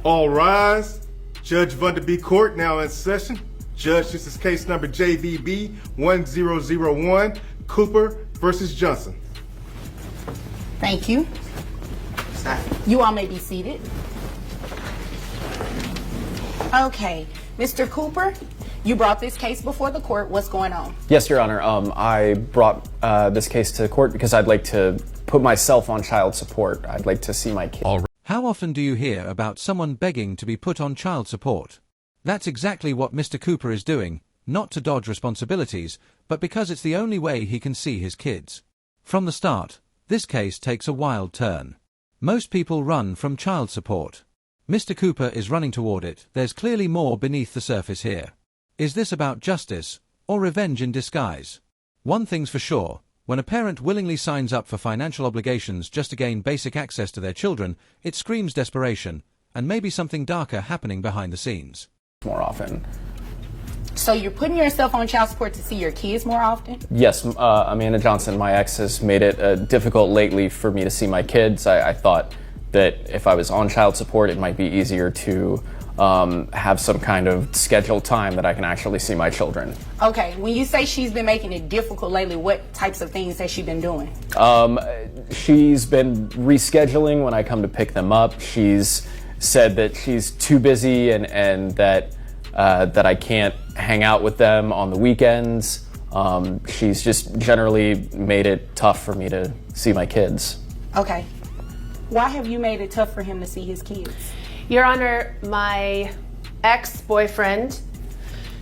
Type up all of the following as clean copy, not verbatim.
All rise. Judge Vanderbeek Court now in session. Judge, this is case number JVB 1001, Cooper versus Johnson. Thank you. You all may be seated. Okay, Mr. Cooper, you brought this case before the court. What's going on? Yes, Your Honor. I brought this case to court because I'd like to put myself on child support. I'd like to see my kid. How often do you hear about someone begging to be put on child support? That's exactly what Mr. Cooper is doing, not to dodge responsibilities, but because it's the only way he can see his kids. From the start, this case takes a wild turn. Most people run from child support. Mr. Cooper is running toward it. There's clearly more beneath the surface here. Is this about justice, or revenge in disguise? One thing's for sure, when a parent willingly signs up for financial obligations just to gain basic access to their children, it screams desperation, and maybe something darker happening behind the scenes. More often. So you're putting yourself on child support to see your kids more often? Yes, Amanda Johnson, my ex, has made it difficult lately for me to see my kids. I thought that if I was on child support, it might be easier to have some kind of scheduled time that I can actually see my children. Okay, when you say she's been making it difficult lately, what types of things has she been doing? She's been rescheduling when I come to pick them up. She's said that she's too busy and that I can't hang out with them on the weekends. She's just generally made it tough for me to see my kids. Okay. Why have you made it tough for him to see his kids? Your Honor, my ex-boyfriend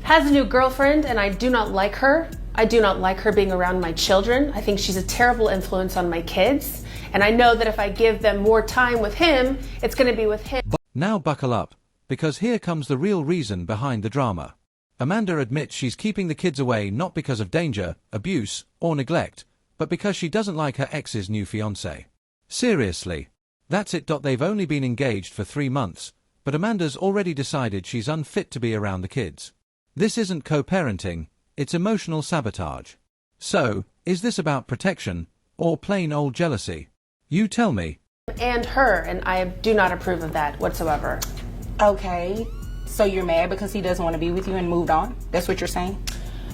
has a new girlfriend and I do not like her. I do not like her being around my children. I think she's a terrible influence on my kids. And I know that if I give them more time with him, it's going to be with him. Now buckle up, because here comes the real reason behind the drama. Amanda admits she's keeping the kids away not because of danger, abuse, or neglect, but because she doesn't like her ex's new fiancé. Seriously. That's it. They've only been engaged for 3 months, but Amanda's already decided she's unfit to be around the kids. This isn't co-parenting, it's emotional sabotage. So, is this about protection, or plain old jealousy? You tell me. And her, and I do not approve of that whatsoever. Okay, so you're mad because he doesn't want to be with you and moved on? That's what you're saying?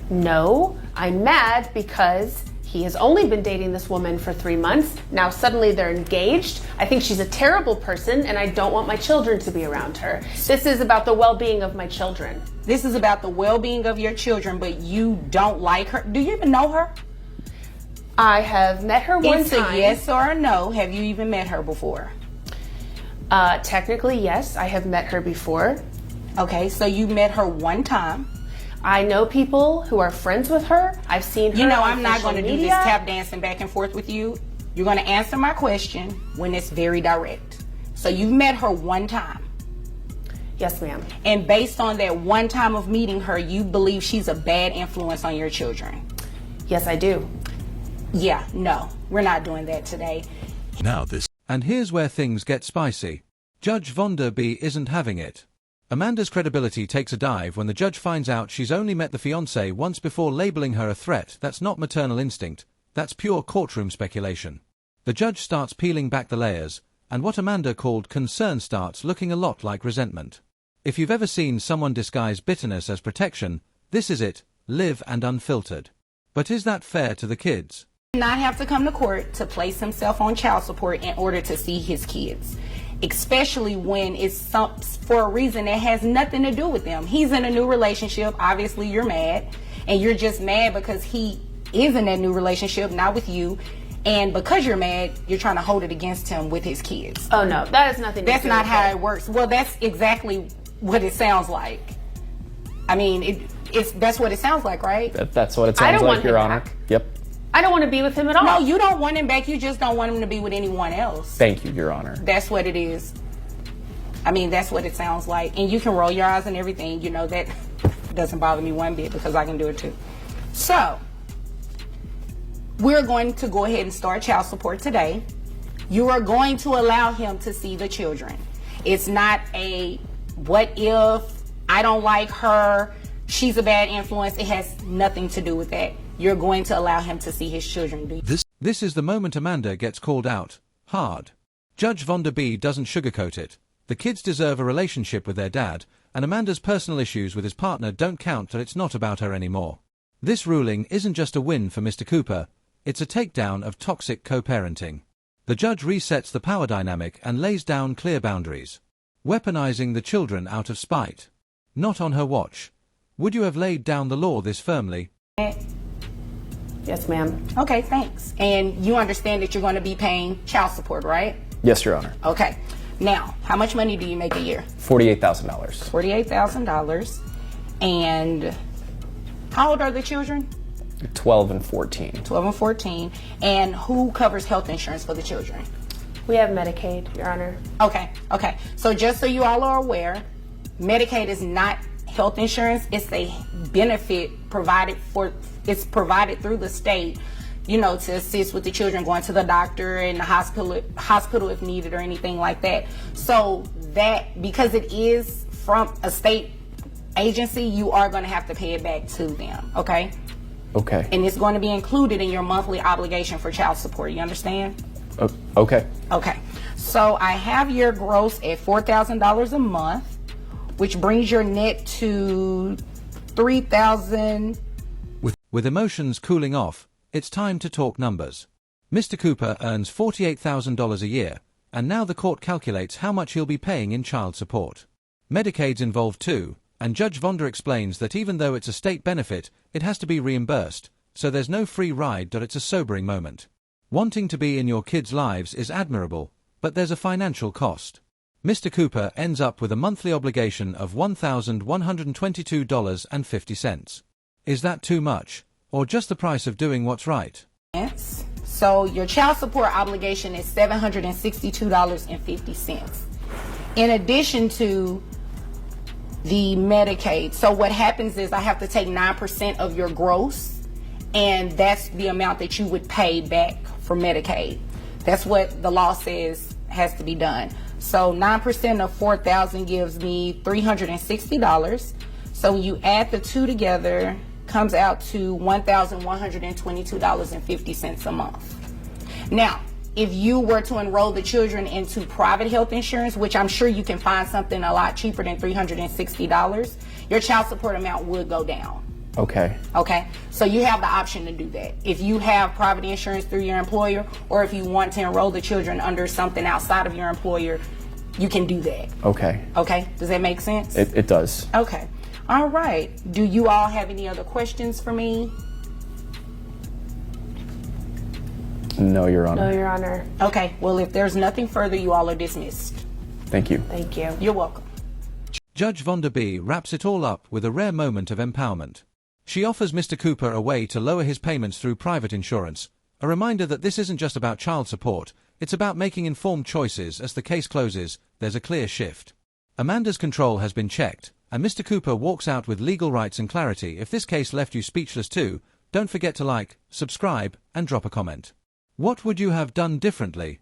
No, I'm mad because he has only been dating this woman for 3 months. Now suddenly they're engaged. I think she's a terrible person and I don't want my children to be around her. This is about the well-being of my children. This is about the well-being of your children, but you don't like her. Do you even know her? I have met her one It's time. a yes or a no. Have you even met her before? Technically, yes, I have met her before. Okay, so you met her one time. I know people who are friends with her. I've seen her. You know, on I'm not social going to do this media. tap dancing back and forth with you. You're going to answer my question when it's very direct. So you've met her one time. Yes, ma'am. And based on that one time of meeting her, you believe she's a bad influence on your children? Yes, I do. Yeah, no, we're not doing that today. And here's where things get spicy. Judge Vanderbeek isn't having it. Amanda's credibility takes a dive when the judge finds out she's only met the fiancé once before labeling her a threat. That's not maternal instinct, that's pure courtroom speculation. The judge starts peeling back the layers, and what Amanda called concern starts looking a lot like resentment. If you've ever seen someone disguise bitterness as protection, this is it, live and unfiltered. But is that fair to the kids? Not have to come to court to place himself on child support in order to see his kids, especially when it's for a reason that has nothing to do with them. He's in a new relationship. Obviously you're mad, and you're just mad because he is in that new relationship, not with you, and because you're mad, you're trying to hold it against him with his kids. Oh no, that has nothing to do with it. That's not how it works. Well, that's exactly what it sounds like. I mean, that's what it sounds like, right? That's what it sounds like, Your Honor. Back. Yep. I don't want to be with him at all. No, you don't want him back. You just don't want him to be with anyone else. Thank you, Your Honor. That's what it is. I mean, that's what it sounds like. And you can roll your eyes and everything. You know, that doesn't bother me one bit because I can do it too. So, we're going to go ahead and start child support today. You are going to allow him to see the children. It's not a what if, I don't like her, she's a bad influence. It has nothing to do with that. You're going to allow him to see his children. This is the moment Amanda gets called out, hard. Judge Vanderbeek doesn't sugarcoat it. The kids deserve a relationship with their dad, and Amanda's personal issues with his partner don't count that it's not about her anymore. This ruling isn't just a win for Mr. Cooper, it's a takedown of toxic co-parenting. The judge resets the power dynamic and lays down clear boundaries. Weaponizing the children out of spite. Not on her watch. Would you have laid down the law this firmly? Yes, ma'am. Okay, thanks. And you understand that you're going to be paying child support, right? Yes, Your Honor. Okay. Now, how much money do you make a year? $48,000. $48,000. And how old are the children? 12 and 14. 12 and 14. And who covers health insurance for the children? We have Medicaid, Your Honor. Okay. So just so you all are aware, Medicaid is not health insurance. It's a benefit it's provided through the state, to assist with the children going to the doctor and the hospital if needed or anything like that. So that, because it is from a state agency, you are going to have to pay it back to them, okay? Okay. And it's going to be included in your monthly obligation for child support. You understand? Okay. Okay. So I have your gross at $4,000 a month, which brings your net to $3,000. With emotions cooling off, it's time to talk numbers. Mr. Cooper earns $48,000 a year, and now the court calculates how much he'll be paying in child support. Medicaid's involved too, and Judge Vonda explains that even though it's a state benefit, it has to be reimbursed, so there's no free ride. It's a sobering moment. Wanting to be in your kids' lives is admirable, but there's a financial cost. Mr. Cooper ends up with a monthly obligation of $1,122.50. Is that too much, or just the price of doing what's right? So your child support obligation is $762.50. In addition to the Medicaid. So what happens is I have to take 9% of your gross, and that's the amount that you would pay back for Medicaid. That's what the law says has to be done. So 9% of $4,000 gives me $360. So when you add the two together, comes out to $1,122.50 a month. Now, if you were to enroll the children into private health insurance, which I'm sure you can find something a lot cheaper than $360, your child support amount would go down. Okay. Okay, so you have the option to do that. If you have private insurance through your employer, or if you want to enroll the children under something outside of your employer, you can do that. Okay. Okay, does that make sense? It does. Okay. All right. Do you all have any other questions for me? No, Your Honor. No, Your Honor. Okay. Well, if there's nothing further, you all are dismissed. Thank you. Thank you. You're welcome. Judge Vonda B wraps it all up with a rare moment of empowerment. She offers Mr. Cooper a way to lower his payments through private insurance, a reminder that this isn't just about child support, it's about making informed choices. As the case closes, there's a clear shift. Amanda's control has been checked, and Mr. Cooper walks out with legal rights and clarity. If this case left you speechless too, don't forget to like, subscribe, and drop a comment. What would you have done differently?